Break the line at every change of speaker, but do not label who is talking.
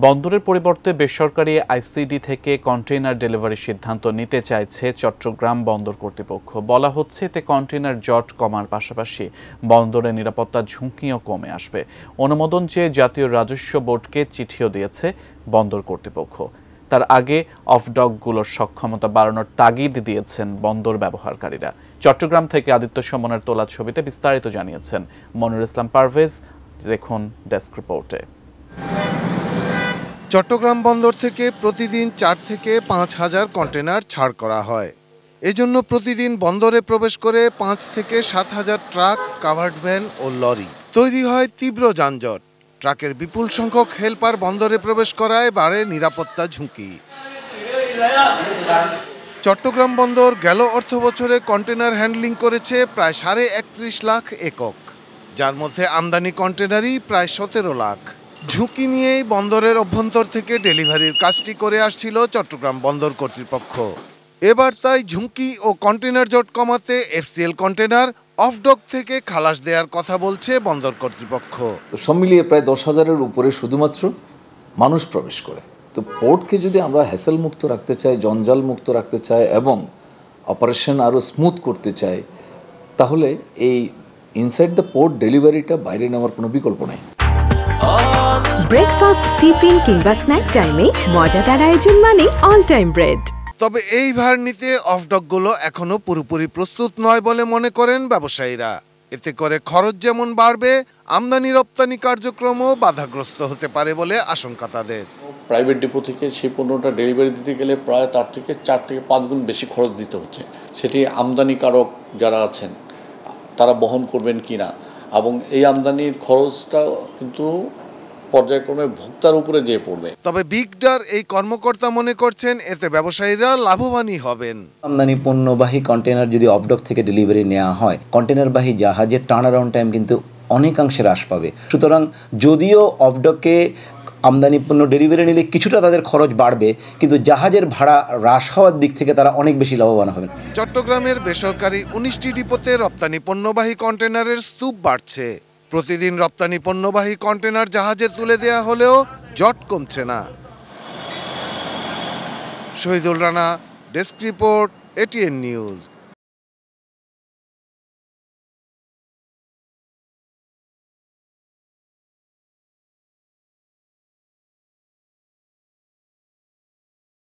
বন্দরের পরিবর্তে বেসরকারি আইসিডি থেকে কন্টেইনার ডেলিভারির সিদ্ধান্ত নিতে চাইছে চট্টগ্রাম বন্দর কর্তৃপক্ষ। বলা হচ্ছে এতে কন্টেইনার জট কমার পাশাপাশি বন্দরের নিরাপত্তা ঝুঁকিও কমে আসবে। অনুমোদন চেয়ে জাতীয় রাজস্ব বোর্ডকে চিঠিও দিয়েছে বন্দর কর্তৃপক্ষ। তার আগে অফডকগুলোর সক্ষমতা বাড়ানোর তাগিদ দিয়েছেন বন্দর ব্যবহারকারীরা। চট্টগ্রাম থেকে আদিত্য সুমনের তোলা ছবিতে বিস্তারিত জানিয়েছেন মনিরুল ইসলাম পারভেজ। দেখুন ডেস্ক রিপোর্টে।
চট্টগ্রাম বন্দর থেকে প্রতিদিন 4 থেকে 5,000 কন্টেনার ছাড় করা হয়। এজন্য প্রতিদিন বন্দরে প্রবেশ করে 5 থেকে 7,000 ট্রাক, কাভার্ড ভ্যান ও লরি। তৈরি হয় তীব্র যানজট। ট্রাকের বিপুল সংখ্যক হেলপার বন্দরে প্রবেশ করায় বাড়ে নিরাপত্তা ঝুঁকি। চট্টগ্রাম বন্দর গেল অর্থবছরে কন্টেনার হ্যান্ডলিং করেছে প্রায় 31.5 লাখ একক, যার মধ্যে আমদানি কন্টেনারই প্রায় 17 লাখ। ঝুঁকি নিয়েই বন্দরের অভ্যন্তর থেকে ডেলিভারির কাজটি করে আসছিল চট্টগ্রাম বন্দর কর্তৃপক্ষ। এবার তাই ঝুঁকি ও কন্টেনার জট কমাতে এফসিএল কন্টেনার অফডক থেকে খালাস দেওয়ার কথা বলছে বন্দর কর্তৃপক্ষ।
তো সব মিলিয়ে প্রায় 10,000-এর উপরে শুধুমাত্র মানুষ প্রবেশ করে। তো পোর্টকে যদি আমরা হ্যাসেল মুক্ত রাখতে চাই, জঞ্জাল মুক্ত রাখতে চাই এবং অপারেশন আরও স্মুথ করতে চাই, তাহলে এই ইনসাইড দ্য পোর্ট ডেলিভারিটা বাইরে নেওয়ার কোনো বিকল্প নেই।
ব্রেকফাস্ট, টিফিন কিংবা স্ন্যাক টাইমে মজাদার আয়োজন মানে অল টাইম ব্রেড।
তবে এই ভার নিতে অফডকগুলো এখনো পুরোপুরি প্রস্তুত নয় বলে মনে করেন ব্যবসায়ীরা। এতে করে খরচ যেমন বাড়বে, আমদানি রপ্তানি কার্যক্রমও বাধাগ্রস্ত হতে পারে বলে আশঙ্কা তাদের।
প্রাইভেট ডিপো থেকে সেই পণ্যটা ডেলিভারি দিতে গেলে প্রায় তার থেকে 4 থেকে 5 গুণ বেশি খরচ দিতে হচ্ছে। সেটি আমদানিকারক যারা আছেন তারা বহন করবেন কিনা, এবং এই আমদানির খরচটা কিন্তু পর্যায়ক্রমে ভোক্তার উপরে যেয়ে পড়বে।
তবে বিগডার এই কর্মকর্তা মনে করছেন এতে ব্যবসায়ীরা লাভবানই হবেন।
আমদানি পণ্যবাহী কন্টেনার যদি অফডক থেকে ডেলিভারি নেওয়া হয়, কন্টেনারবাহী জাহাজের টার্ন অ্যারাউন্ড টাইম কিন্তু অনেকাংশে হ্রাস পাবে। সুতরাং যদিও অফডকে আমদানি পণ্য ডেলিভারি নিলে কিছুটা তাদের খরচ বাড়বে, কিন্তু জাহাজের ভাড়া হ্রাস হওয়ার দিক থেকে তারা অনেক বেশি লাভবান হবেন।
চট্টগ্রামের বেসরকারি 19টি ডিপোতে রপ্তানি পণ্যবাহী কন্টেনারের স্তূপ বাড়ছে। প্রতিদিন রপ্তানি পণ্যবাহী কন্টেনার জাহাজে তুলে দেয়া হলেও জট কমছে না। Shahidul Rana, desk report, ATN news.